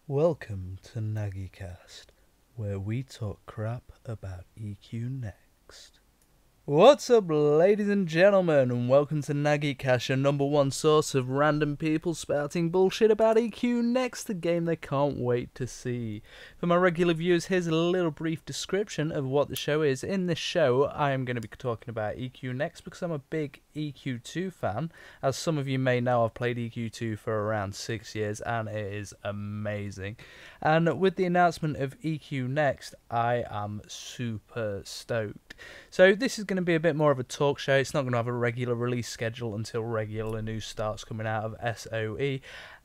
Welcome to Naggy Quest, where we talk crap about EQnext. What's up, ladies and gentlemen, and welcome to Naggy Quest, your number one source of random people spouting bullshit about EQnext, the game they can't wait to see. For my regular viewers, here's a little brief description of what the show is. In this show, I am going to be talking about EQnext because I'm a big EQ2 fan. As some of you may know, I've played EQ2 for around 6 years, and it is amazing. And with the announcement of EQnext, I am super stoked. So this is going to be a bit more of a talk show. It's not going to have a regular release schedule until regular news starts coming out of SOE.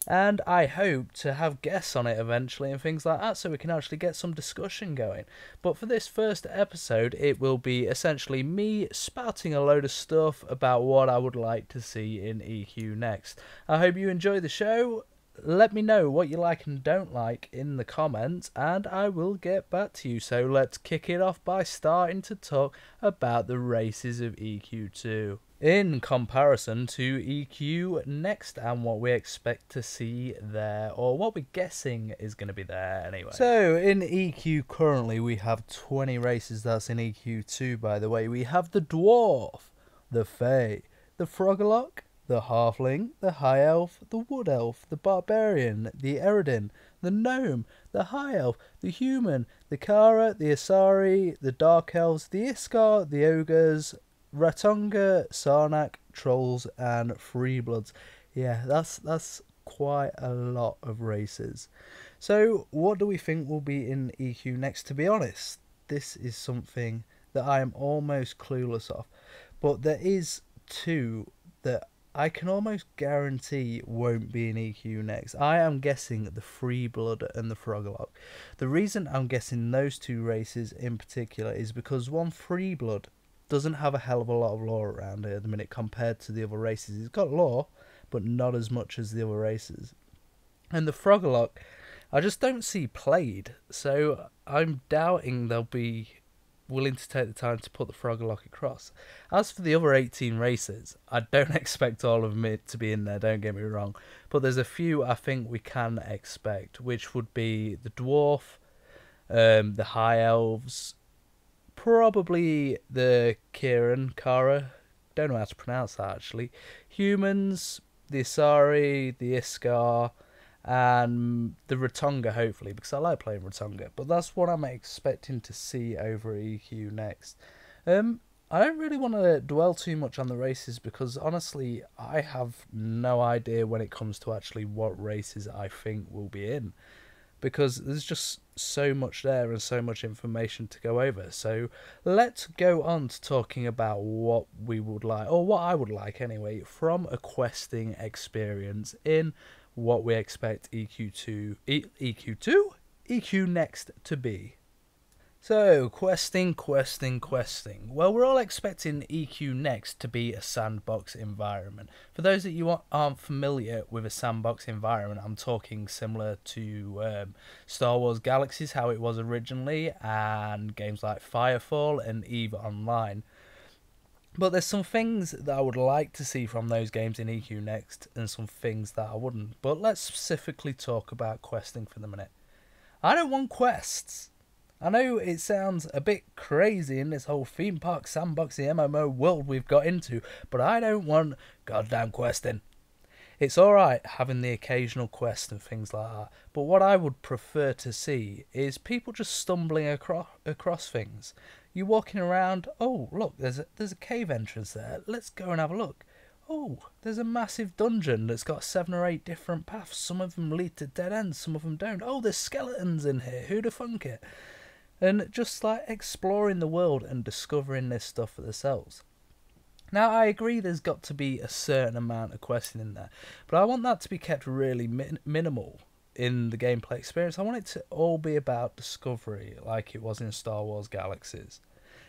And I hope to have guests on it eventually and things like that so we can actually get some discussion going. But for this first episode, it will be essentially me spouting a load of stuff about what I would like to see in EQnext. I hope you enjoy the show. Let me know what you like and don't like in the comments, and I will get back to you. So let's kick it off by starting to talk about the races of EQ2 in comparison to EQnext and what we expect to see there, or what we're guessing is going to be there anyway. So in EQ currently we have 20 races. That's in EQ2, by the way. We have the Dwarf, the Fae, the Frogalock, the Halfling, the High Elf, the Wood Elf, the Barbarian, the Eredin, the Gnome, the High Elf, the Human, the Kara, the Asari, the Dark Elves, the Iskar, the Ogres, Ratonga, Sarnak, Trolls, and Freebloods. Yeah, that's quite a lot of races. So what do we think will be in EQnext? To be honest, this is something that I am almost clueless of. But there is two that I can almost guarantee won't be in EQnext. I am guessing the Freeblood and the Frogalock. The reason I'm guessing those two races in particular is because one, Freeblood doesn't have a hell of a lot of lore around it at the minute compared to the other races. It's got lore, but not as much as the other races. And the Frogalock, I just don't see played, so I'm doubting they'll be willing to take the time to put the Frogalock across. As for the other 18 races, I don't expect all of them to be in there, don't get me wrong, but there's a few I think we can expect, which would be the Dwarf, the High Elves, probably the Kara, don't know how to pronounce that actually, Humans, the Asari, the Iskar, and the Ratonga, hopefully, because I like playing Ratonga. But that's what I'm expecting to see over EQnext. I don't really want to dwell too much on the races because, honestly, I have no idea when it comes to actually what races I think will be in. Because there's just so much there and so much information to go over. So let's go on to talking about what we would like, or what I would like anyway, from a questing experience in what we expect EQnext to be. So, questing. Well, we're all expecting EQnext to be a sandbox environment. For those that you aren't familiar with a sandbox environment, I'm talking similar to Star Wars Galaxies, how it was originally, and games like Firefall and EVE Online. But there's some things that I would like to see from those games in EQnext, and some things that I wouldn't. But let's specifically talk about questing for the minute. I don't want quests. I know it sounds a bit crazy in this whole theme park sandboxy MMO world we've got into, but I don't want goddamn questing. It's alright having the occasional quest and things like that, but what I would prefer to see is people just stumbling across things. You're walking around, oh look, there's a cave entrance there, let's go and have a look. Oh, there's a massive dungeon that's got 7 or 8 different paths, some of them lead to dead ends, some of them don't. Oh, there's skeletons in here, who'd have thunk it? And just like exploring the world and discovering this stuff for themselves. Now, I agree there's got to be a certain amount of questing in there, but I want that to be kept really minimal in the gameplay experience. I want it to all be about discovery, like it was in Star Wars Galaxies.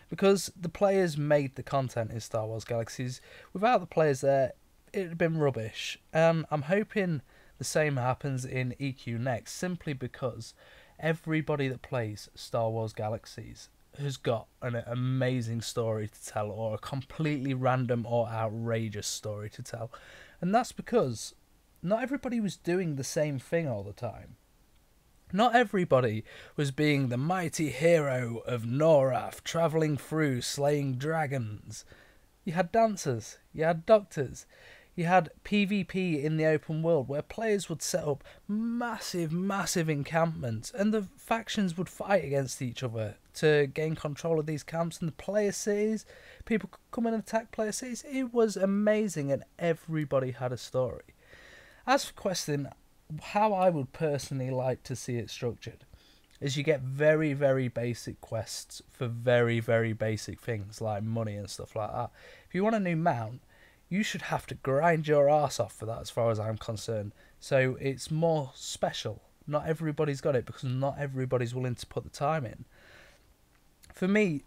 Because the players made the content in Star Wars Galaxies. Without the players there, it would have been rubbish. And I'm hoping the same happens in EQnext, simply because everybody that plays Star Wars Galaxies has got an amazing story to tell, or a completely random or outrageous story to tell. And that's because not everybody was doing the same thing all the time. Not everybody was being the mighty hero of Norath, travelling through, slaying dragons. You had dancers, you had doctors, you had PvP in the open world where players would set up massive encampments and the factions would fight against each other to gain control of these camps and the player cities. People could come and attack player cities. It was amazing and everybody had a story. As for questing, how I would personally like to see it structured is you get very basic quests for very basic things like money and stuff like that. If you want a new mount, you should have to grind your ass off for that as far as I'm concerned. So it's more special. Not everybody's got it because not everybody's willing to put the time in. For me,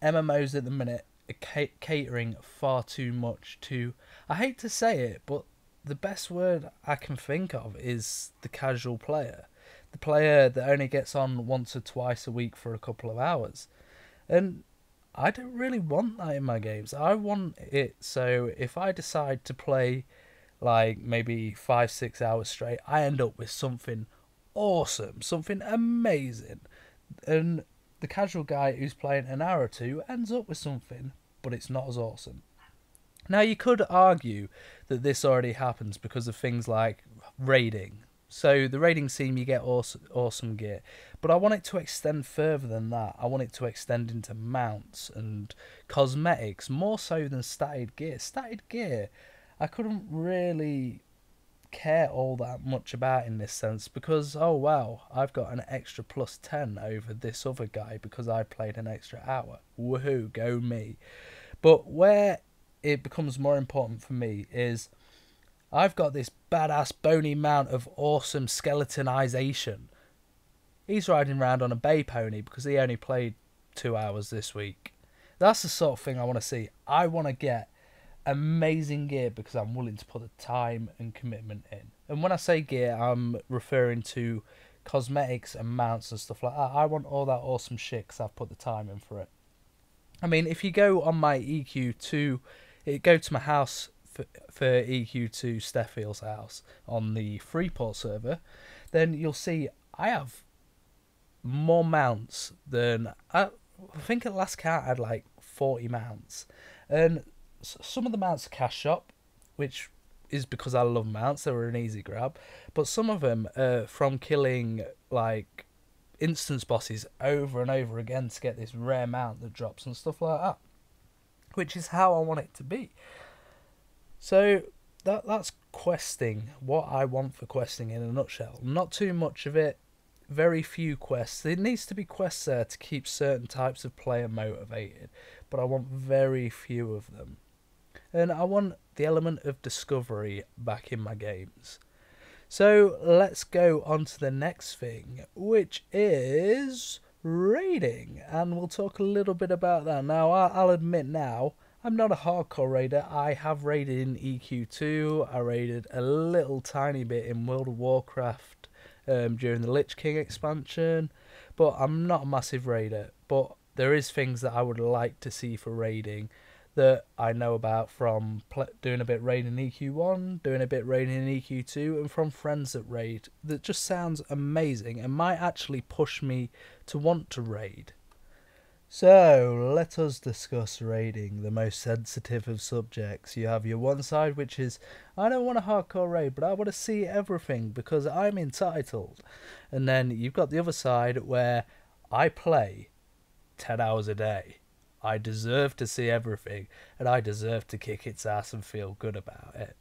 MMOs at the minute are catering far too much to, I hate to say it, but the best word I can think of is the casual player. The player that only gets on once or twice a week for a couple of hours. And I don't really want that in my games. I want it so if I decide to play like maybe 5-6 hours straight, I end up with something awesome, something amazing. And the casual guy who's playing an hour or two ends up with something, but it's not as awesome. Now, you could argue that this already happens because of things like raiding. So, the raiding scene, you get awesome gear. But I want it to extend further than that. I want it to extend into mounts and cosmetics, more so than statted gear. Statted gear, I couldn't really care all that much about in this sense because, oh wow, I've got an extra plus 10 over this other guy because I played an extra hour. Woohoo, go me. But where it becomes more important for me is I've got this badass bony mount of awesome skeletonization. He's riding around on a bay pony because he only played 2 hours this week. That's the sort of thing I want to see. I want to get amazing gear because I'm willing to put the time and commitment in. And when I say gear, I'm referring to cosmetics and mounts and stuff like that. I want all that awesome shit because I've put the time in for it. I mean, if you go on my EQ2, go to my house for EQ2 Steffield's house on the Freeport server, then you'll see I have more mounts than, I think at last count I had like 40 mounts. And some of the mounts are cash shop, which is because I love mounts, they were an easy grab. But some of them are from killing like instance bosses over and over again to get this rare mount that drops and stuff like that, which is how I want it to be. So that's questing, what I want for questing in a nutshell. Not too much of it, very few quests. There needs to be quests there to keep certain types of player motivated, but I want very few of them. And I want the element of discovery back in my games. So let's go on to the next thing, which is raiding. And we'll talk a little bit about that. Now, I'll admit now, I'm not a hardcore raider. I have raided in EQ2. I raided a little tiny bit in World of Warcraft during the Lich King expansion. But I'm not a massive raider. But there is things that I would like to see for raiding that I know about from doing a bit raiding in EQ1, doing a bit raiding in EQ2, and from friends that raid, that just sounds amazing and might actually push me to want to raid. So, let us discuss raiding, the most sensitive of subjects. You have your one side, which is, I don't want a hardcore raid, but I want to see everything because I'm entitled. And then you've got the other side where I play 10 hours a day. I deserve to see everything, and I deserve to kick its ass and feel good about it.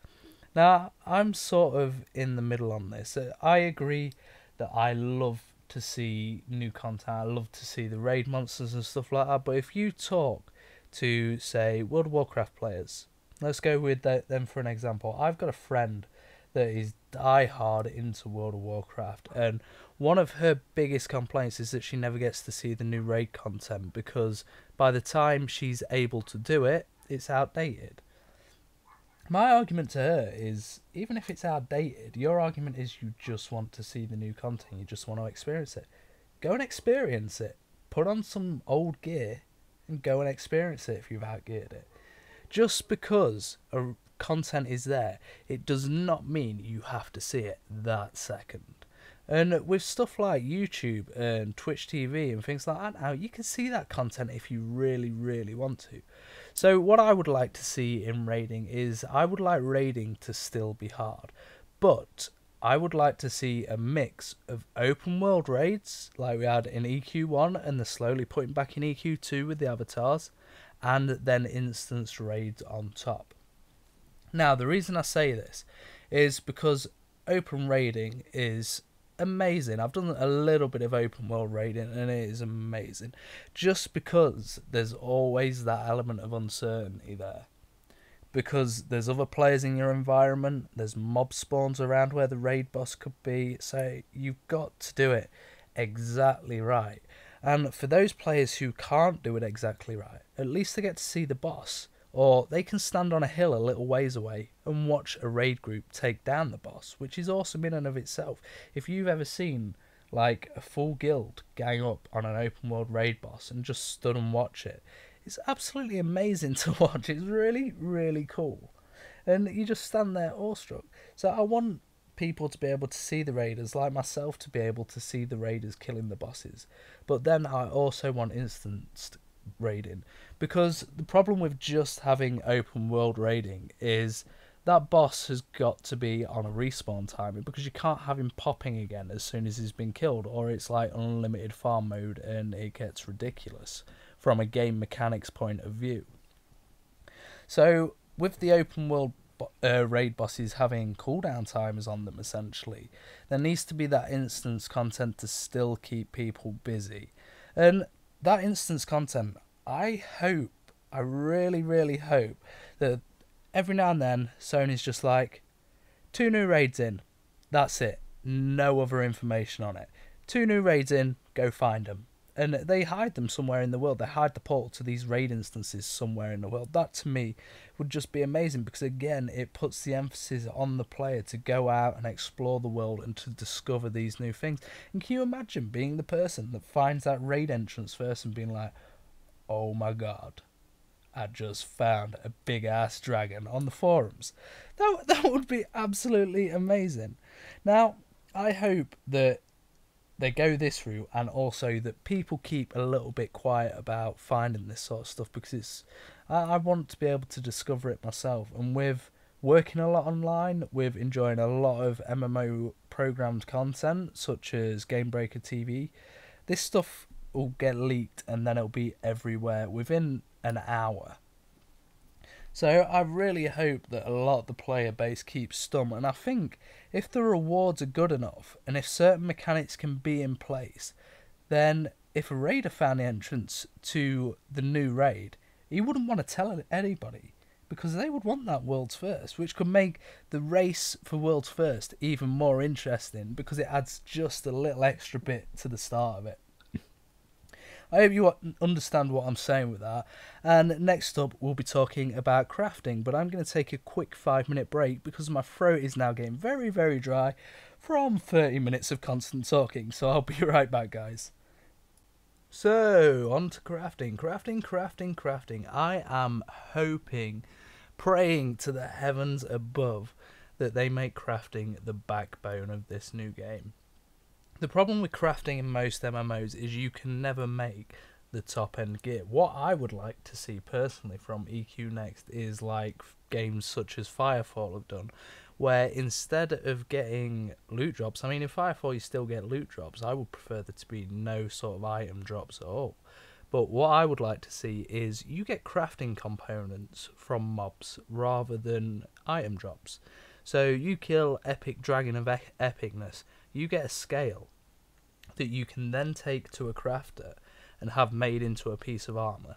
Now, I'm sort of in the middle on this. I agree that I love to see new content. I love to see the raid monsters and stuff like that. But if you talk to, say, World of Warcraft players, let's go with them for an example. I've got a friend that is die-hard into World of Warcraft, and one of her biggest complaints is that she never gets to see the new raid content because by the time she's able to do it, it's outdated. My argument to her is, even if it's outdated, your argument is you just want to see the new content, you just want to experience it. Go and experience it. Put on some old gear and go and experience it if you've outgeared it. Just because content is there, it does not mean you have to see it that second. And with stuff like YouTube and Twitch TV and things like that now, you can see that content if you really, really want to. So what I would like to see in raiding is, I would like raiding to still be hard, but I would like to see a mix of open world raids like we had in EQ1 and they're slowly putting back in EQ2 with the avatars, and then instance raids on top. Now the reason I say this is because open raiding is amazing. I've done a little bit of open world raiding and it is amazing, just because there's always that element of uncertainty there, because there's other players in your environment, there's mob spawns around where the raid boss could be, so you've got to do it exactly right. And for those players who can't do it exactly right, at least they get to see the boss, or they can stand on a hill a little ways away and watch a raid group take down the boss, which is awesome in and of itself. If you've ever seen like a full guild gang up on an open world raid boss and just stood and watch it, it's absolutely amazing to watch. It's really, really cool. And you just stand there awestruck. So I want people to be able to see the raiders, like myself, to be able to see the raiders killing the bosses. But then I also want instanced raiding, because the problem with just having open world raiding is that boss has got to be on a respawn timer, because you can't have him popping again as soon as he's been killed, or it's like unlimited farm mode and it gets ridiculous from a game mechanics point of view. So with the open world raid bosses having cooldown timers on them, essentially, there needs to be that instance content to still keep people busy. And that instance content, I really, really hope that every now and then Sony's just like, 2 new raids in, that's it, no other information on it. 2 new raids in, go find them. And they hide them somewhere in the world. They hide the portal to these raid instances somewhere in the world. That to me would just be amazing, because again, it puts the emphasis on the player to go out and explore the world and to discover these new things. And can you imagine being the person that finds that raid entrance first and being like, oh my god, I just found a big ass dragon on the forums? That would be absolutely amazing. Now, I hope that they go this route, and also that people keep a little bit quiet about finding this sort of stuff, because I want to be able to discover it myself. And with working a lot online, with enjoying a lot of MMO programmed content such as Game Breaker TV, this stuff will get leaked and then it'll be everywhere within an hour. So I really hope that a lot of the player base keeps stum, and I think if the rewards are good enough and if certain mechanics can be in place, then if a raider found the entrance to the new raid, he wouldn't want to tell anybody, because they would want that world's first, which could make the race for world's first even more interesting, because it adds just a little extra bit to the start of it. I hope you understand what I'm saying with that. And next up, we'll be talking about crafting. But I'm going to take a quick 5-minute break, because my throat is now getting very, very dry from 30 minutes of constant talking. So I'll be right back, guys. So, on to crafting. Crafting. I am hoping, praying to the heavens above, that they make crafting the backbone of this new game. The problem with crafting in most MMOs is you can never make the top end gear. What I would like to see personally from EQnext is like games such as Firefall have done, where instead of getting loot drops, I mean in Firefall you still get loot drops, I would prefer there to be no sort of item drops at all. But what I would like to see is you get crafting components from mobs rather than item drops. So you kill Epic Dragon of Epicness, you get a scale that you can then take to a crafter and have made into a piece of armor.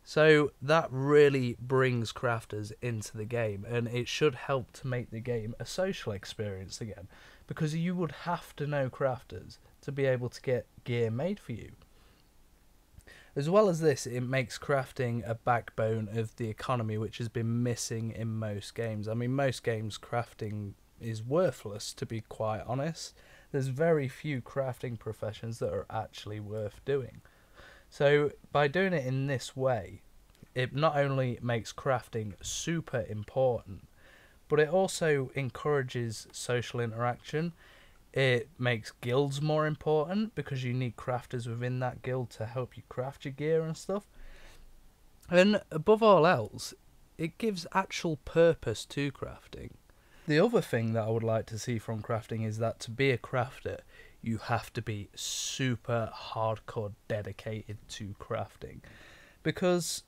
So that really brings crafters into the game, and it should help to make the game a social experience again, because you would have to know crafters to be able to get gear made for you. As well as this, it makes crafting a backbone of the economy, which has been missing in most games. I mean, most games crafting is worthless, to be quite honest. There's very few crafting professions that are actually worth doing. So by doing it in this way, it not only makes crafting super important, but it also encourages social interaction. It makes guilds more important because you need crafters within that guild to help you craft your gear and stuff. And above all else, it gives actual purpose to crafting. The other thing that I would like to see from crafting is that to be a crafter, you have to be super hardcore dedicated to crafting, because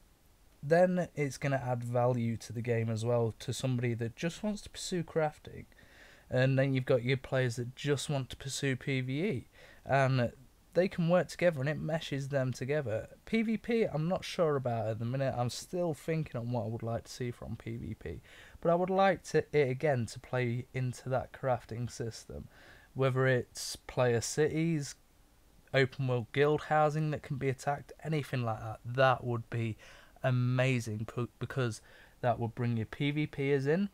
then it's going to add value to the game as well, to somebody that just wants to pursue crafting. And then you've got your players that just want to pursue PvE, and they can work together and it meshes them together. PvP, I'm not sure about at the minute. I'm still thinking on what I would like to see from PvP, but I would like it again to play into that crafting system, whether it's player cities, open world guild housing that can be attacked, anything like that. That would be amazing, because that would bring your PvPers in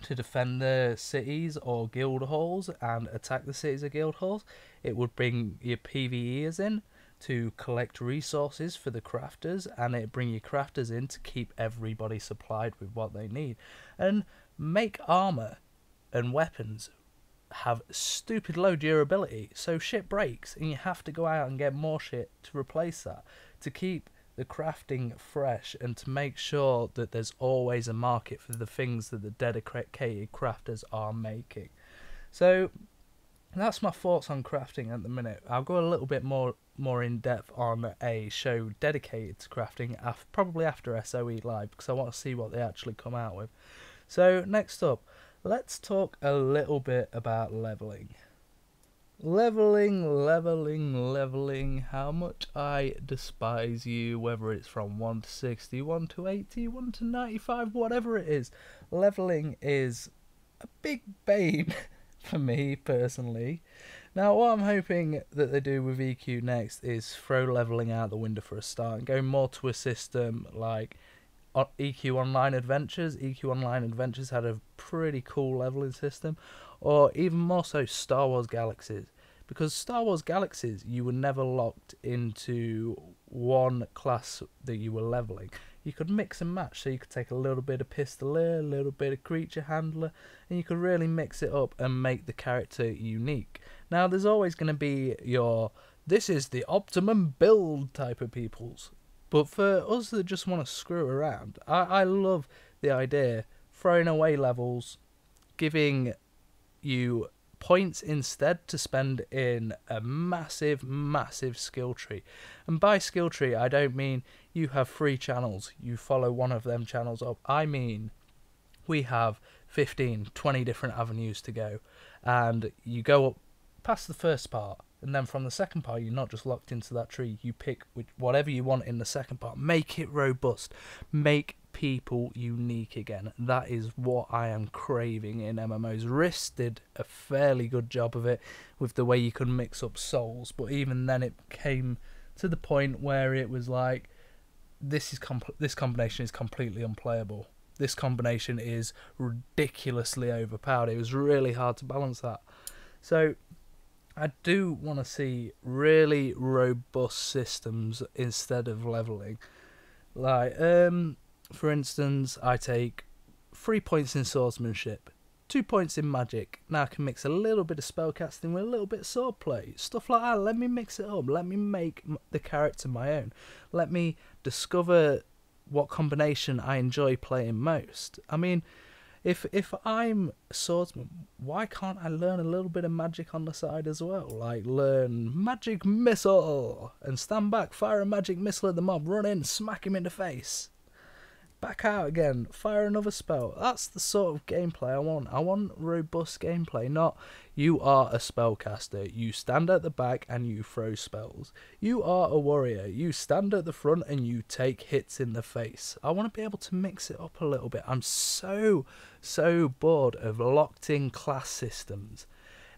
to defend the cities or guild halls and attack the cities or guild halls. It would bring your PvEers in to collect resources for the crafters, and it bring your crafters in to keep everybody supplied with what they need, and make armor and weapons have stupid low durability, so shit breaks and you have to go out and get more shit to replace that, to keep the crafting fresh and to make sure that there's always a market for the things that the dedicated crafters are making. So that's my thoughts on crafting at the minute. I'll go a little bit more in depth on a show dedicated to crafting probably after SOE Live, because I want to see what they actually come out with. So next up, let's talk a little bit about leveling. Leveling, how much I despise you, whether it's from 1 to 60, 1 to 80, 1 to 95, whatever it is. Leveling is a big bane for me personally. Now what I'm hoping that they do with EQnext is throw leveling out the window for a start and go more to a system like EQ Online Adventures. EQ Online Adventures had a pretty cool leveling system, or even more so Star Wars Galaxies, because Star Wars Galaxies you were never locked into one class that you were leveling. You could mix and match, so you could take a little bit of Pistolier, a little bit of Creature Handler, and you could really mix it up and make the character unique. Now there's always going to be your this is the optimum build type of peoples, but for us that just want to screw around, I love the idea throwing away levels, giving you points instead to spend in a massive skill tree. And by skill tree I don't mean you have 3 channels, you follow one of them channels up. I mean we have 15, 20 different avenues to go, and you go up past the first part, and then from the second part you're not just locked into that tree. You pick whatever you want in the second part, make it robust, make people unique again. That is what I am craving in MMOs. Rift did a fairly good job of it with the way you could mix up souls, but even then it came to the point where it was like, this combination is completely unplayable. This combination is ridiculously overpowered. It was really hard to balance that. So I do want to see really robust systems instead of leveling. Like, for instance, I take 3 points in swordsmanship, 2 points in magic. Now I can mix a little bit of spellcasting with a little bit of swordplay, stuff like that. Let me mix it up. Let me make the character my own. Let me discover what combination I enjoy playing most. I mean, if I'm a swordsman, why can't I learn a little bit of magic on the side as well? Like learn magic missile and stand back, fire a magic missile at the mob, run in, smack him in the face, back out again, fire another spell. That's the sort of gameplay I want. I want robust gameplay, not you are a spellcaster, you stand at the back and you throw spells. You are a warrior, you stand at the front and you take hits in the face. I want to be able to mix it up a little bit. I'm so bored of locked in class systems.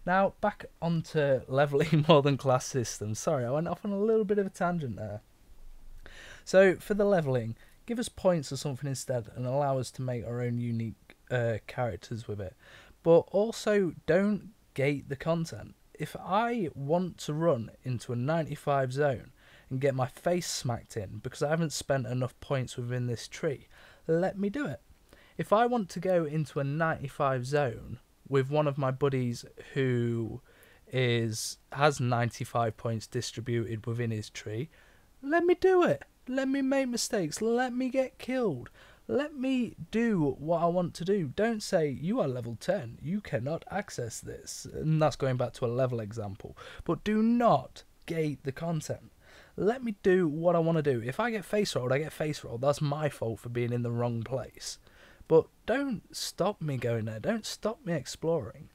Now back onto leveling more than class systems. Sorry, I went off on a little bit of a tangent there. So for the leveling, give us points or something instead and allow us to make our own unique characters with it. But also don't gate the content. If I want to run into a 95 zone and get my face smacked in because I haven't spent enough points within this tree, let me do it. If I want to go into a 95 zone with one of my buddies who has 95 points distributed within his tree. Let me do it. Let me make mistakes. Let me get killed. Let me do what I want to do. Don't say, you are level 10, you cannot access this. And that's going back to a level example. But do not gate the content. Let me do what I want to do. If I get face rolled, I get face rolled. That's my fault for being in the wrong place. But don't stop me going there. Don't stop me exploring.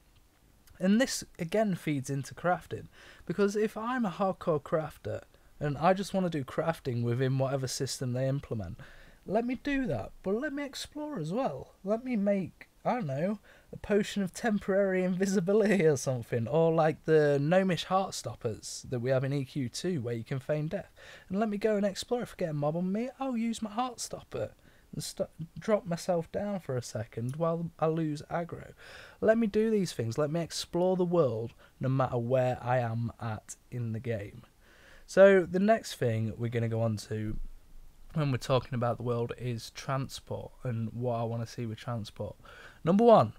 And this, again, feeds into crafting. Because if I'm a hardcore crafter, and I just want to do crafting within whatever system they implement, let me do that, but let me explore as well. Let me make, I don't know, a potion of temporary invisibility or something, or like the gnomish heart stoppers that we have in EQ2 where you can feign death. And let me go and explore. If I get a mob on me, I'll use my heart stopper and drop myself down for a second while I lose aggro. Let me do these things. Let me explore the world no matter where I am at in the game. So the next thing we're going to go on to when we're talking about the world is transport and what I want to see with transport. Number one,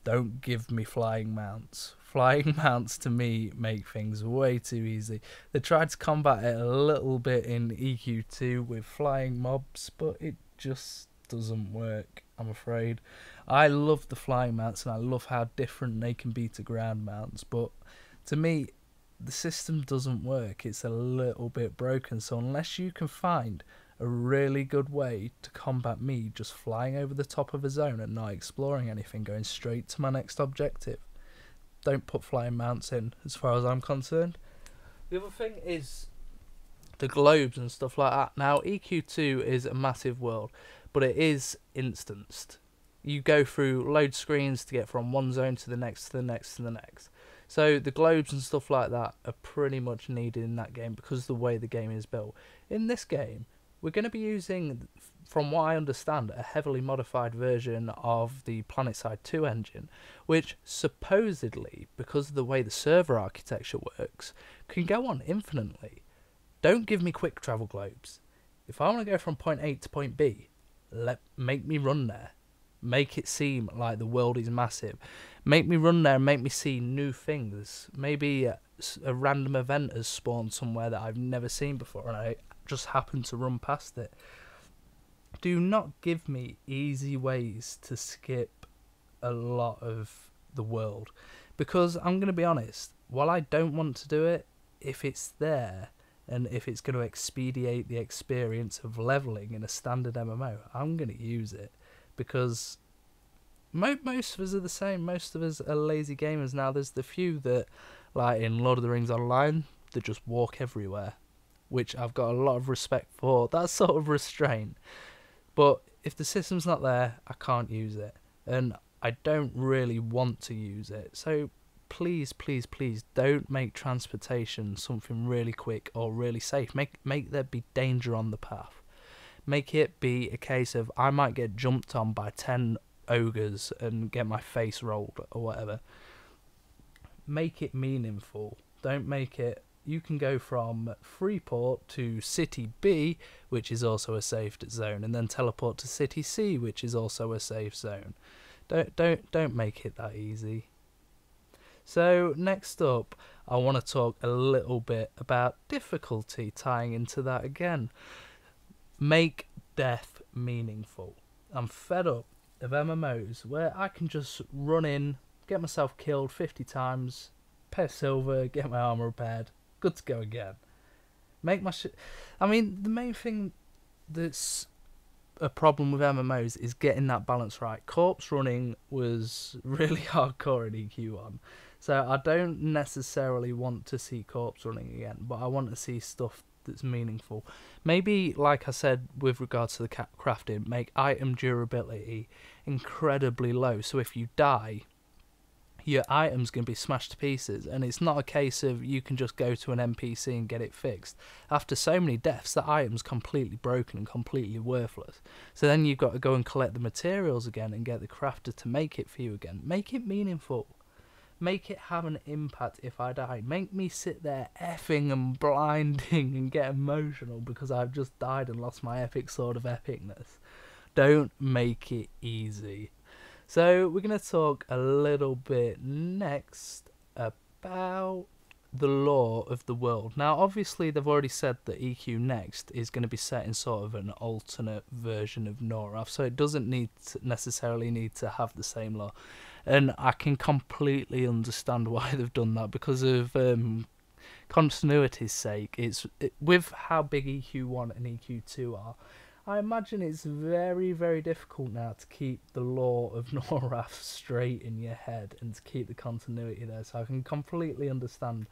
don't give me flying mounts. Flying mounts to me make things way too easy. They tried to combat it a little bit in EQ2 with flying mobs, but it just doesn't work, I'm afraid. I love the flying mounts and I love how different they can be to ground mounts, but to me the system doesn't work. It's a little bit broken, so unless you can find a really good way to combat me just flying over the top of a zone and not exploring anything, going straight to my next objective, don't put flying mounts in as far as I'm concerned. The other thing is the globes and stuff like that. Now EQ2 is a massive world, but it is instanced. You go through load screens to get from one zone to the next, to the next, to the next. So the globes and stuff like that are pretty much needed in that game because of the way the game is built. In this game, we're going to be using, from what I understand, a heavily modified version of the PlanetSide 2 engine, which supposedly, because of the way the server architecture works, can go on infinitely. Don't give me quick travel globes. If I want to go from point A to point B, make me run there. Make it seem like the world is massive. Make me run there and make me see new things. Maybe a random event has spawned somewhere that I've never seen before and I just happen to run past it. Do not give me easy ways to skip a lot of the world, because I'm going to be honest, while I don't want to do it, if it's there and if it's going to expedite the experience of leveling in a standard MMO, I'm going to use it, because most of us are the same. Most of us are lazy gamers. Now there's the few that, like in Lord of the Rings Online, that just walk everywhere, which I've got a lot of respect for. That sort of restraint. But if the system's not there, I can't use it. And I don't really want to use it. So please, please, please don't make transportation something really quick or really safe. Make there be danger on the path. Make it be a case of I might get jumped on by 10 ogres and get my face rolled or whatever. Make it meaningful. Don't make it, you can go from Freeport to City B, which is also a safe zone, and then teleport to City C, which is also a safe zone. Don't make it that easy. So next up, I want to talk a little bit about difficulty, tying into that again. Make death meaningful. I'm fed up of MMOs where I can just run in, get myself killed 50 times, pay silver, get my armor repaired, good to go again. Make my shit. I mean, the main thing that's a problem with MMOs is getting that balance right. Corpse running was really hardcore in EQ1, so I don't necessarily want to see corpse running again, but I want to see stuff that's meaningful. Maybe, like I said with regards to the crafting, make item durability incredibly low, so if you die, your item's going to be smashed to pieces, and it's not a case of you can just go to an NPC and get it fixed. After so many deaths, the item's completely broken and completely worthless. So then you've got to go and collect the materials again and get the crafter to make it for you again. Make it meaningful. Make it have an impact if I die. Make me sit there effing and blinding and get emotional because I've just died and lost my epic sword of epicness. Don't make it easy. So we're going to talk a little bit next about the lore of the world. Now, obviously, they've already said that EQnext is going to be set in sort of an alternate version of Noraf, so it doesn't necessarily need to have the same lore. And I can completely understand why they've done that, because of continuity's sake. With how big EQ1 and EQ2 are, I imagine it's very, very difficult now to keep the lore of Noraf straight in your head and to keep the continuity there. So I can completely understand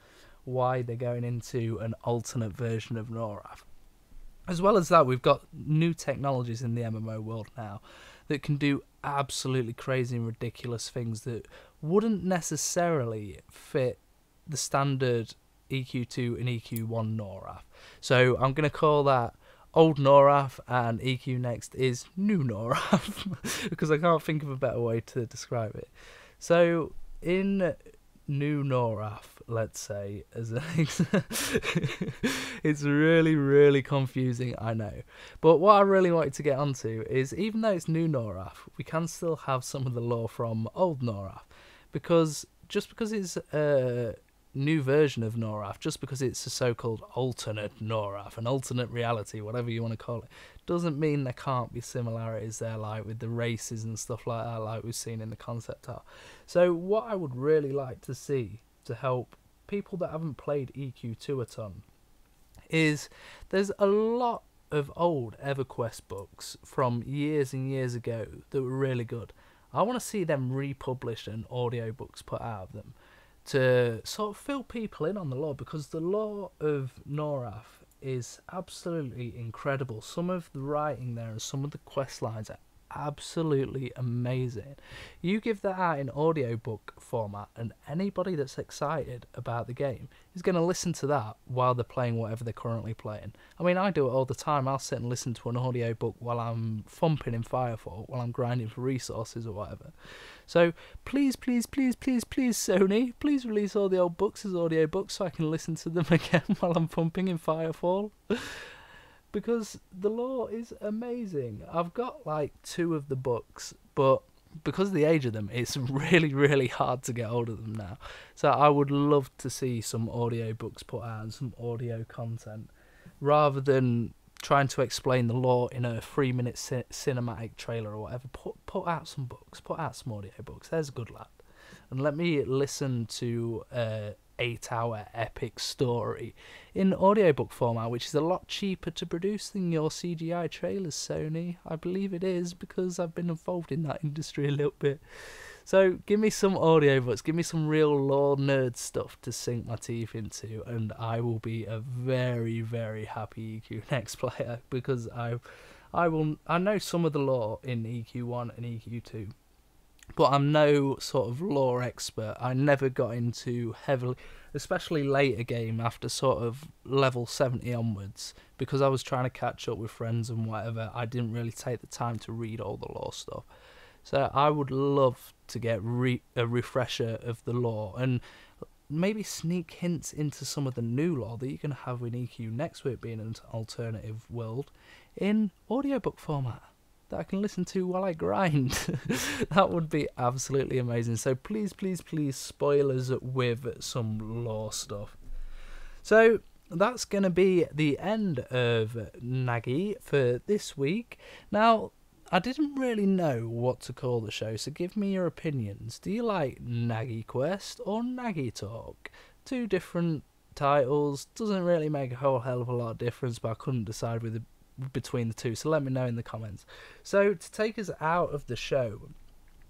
why they're going into an alternate version of Noraf. As well as that, we've got new technologies in the MMO world now that can do absolutely crazy and ridiculous things that wouldn't necessarily fit the standard EQ2 and EQ1 Noraf. So I'm going to call that old Noraf, and EQnext is new Noraf because I can't think of a better way to describe it. So in new Noraf, let's say, it's really, really confusing, I know. But what I really wanted to get onto is, even though it's new Noraf, we can still have some of the lore from old Noraf, because just because it's a new version of Noraf, just because it's a so-called alternate Noraf, an alternate reality, whatever you want to call it, doesn't mean there can't be similarities there, like with the races and stuff like that, like we've seen in the concept art. So what I would really like to see, to help people that haven't played EQ2 a ton, is there's a lot of old EverQuest books from years and years ago that were really good. I want to see them republished and audiobooks put out of them, to sort of fill people in on the lore, because the lore of Noraf is absolutely incredible. Some of the writing there and some of the quest lines are absolutely amazing. You give that out in audiobook format, and anybody that's excited about the game is going to listen to that while they're playing whatever they're currently playing. I mean, I do it all the time. I'll sit and listen to an audiobook while I'm thumping in Firefall, while I'm grinding for resources or whatever. So please, please, please, please, please, Sony, please release all the old books as audiobooks so I can listen to them again while I'm thumping in Firefall. Because the lore is amazing. I've got like 2 of the books, but because of the age of them, it's really, really hard to get hold of them now. So I would love to see some audiobooks put out and some audio content, rather than trying to explain the lore in a 3-minute cinematic trailer or whatever. Put out some books, put out some audiobooks. There's a good lad. And let me listen to 8-hour epic story in audiobook format, which is a lot cheaper to produce than your CGI trailers, Sony. I believe it is, because I've been involved in that industry a little bit. So give me some audiobooks, give me some real lore nerd stuff to sink my teeth into, and I will be a very, very happy EQnext player, because I know some of the lore in EQ1 and EQ2, but I'm no sort of lore expert. I never got into heavily, especially later game after sort of level 70 onwards, because I was trying to catch up with friends and whatever. I didn't really take the time to read all the lore stuff. So I would love to get a refresher of the lore, and maybe sneak hints into some of the new lore that you can have in EQnext, with it being an alternative world, in audiobook format that I can listen to while I grind. That would be absolutely amazing. So please, please, please, spoilers with some lore stuff. So that's going to be the end of Naggy for this week. Now, I didn't really know what to call the show, so give me your opinions. Do you like Naggy Quest or Naggy Talk? 2 different titles, doesn't really make a whole hell of a lot of difference, but I couldn't decide between the 2, so let me know in the comments. So to take us out of the show,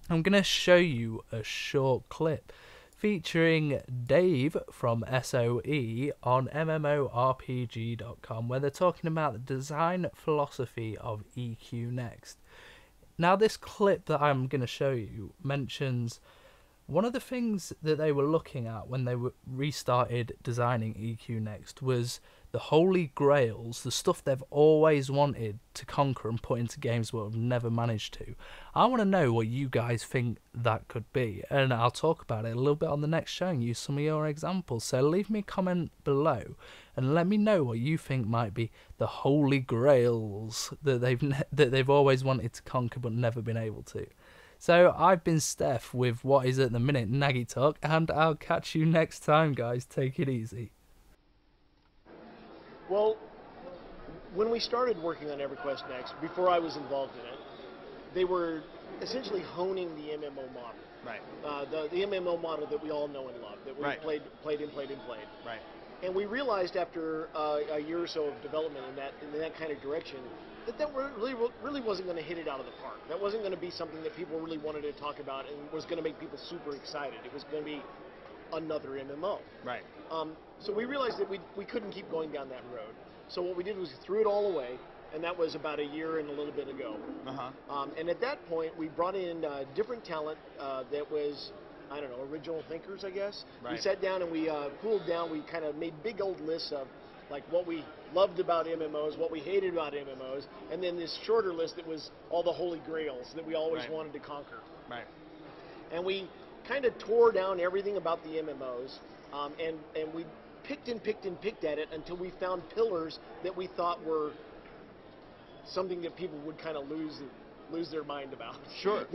I'm going to show you a short clip featuring Dave from SOE on MMORPG.com, where they're talking about the design philosophy of EQnext. Now, this clip that I'm going to show you mentions one of the things that they were looking at when they restarted designing EQnext was the holy grails, the stuff they've always wanted to conquer and put into games but have never managed to. I want to know what you guys think that could be, and I'll talk about it a little bit on the next show and use some of your examples. So leave me a comment below and let me know what you think might be the holy grails that they've always wanted to conquer but never been able to. So I've been Steph with what is at the minute Naggy Talk, and I'll catch you next time, guys. Take it easy. Well, when we started working on EQnext, before I was involved in it, they were essentially honing the MMO model. Right. The MMO model that we all know and love, that we Right. played. Right. And we realized after a year or so of development in that kind of direction that really wasn't going to hit it out of the park. That wasn't going to be something that people really wanted to talk about and was going to make people super excited. It was going to be another MMO. Right. So we realized that we couldn't keep going down that road. So what we did was we threw it all away, and that was about a year and a little bit ago. And at that point, we brought in different talent that was, I don't know, original thinkers, I guess. Right. We sat down and we cooled down. We kind of made big old lists of like what we loved about MMOs, what we hated about MMOs, and then this shorter list that was all the holy grails that we always Right. wanted to conquer. Right. And we kind of tore down everything about the MMOs, and we picked at it until we found pillars that we thought were something that people would kind of lose their mind about. Sure.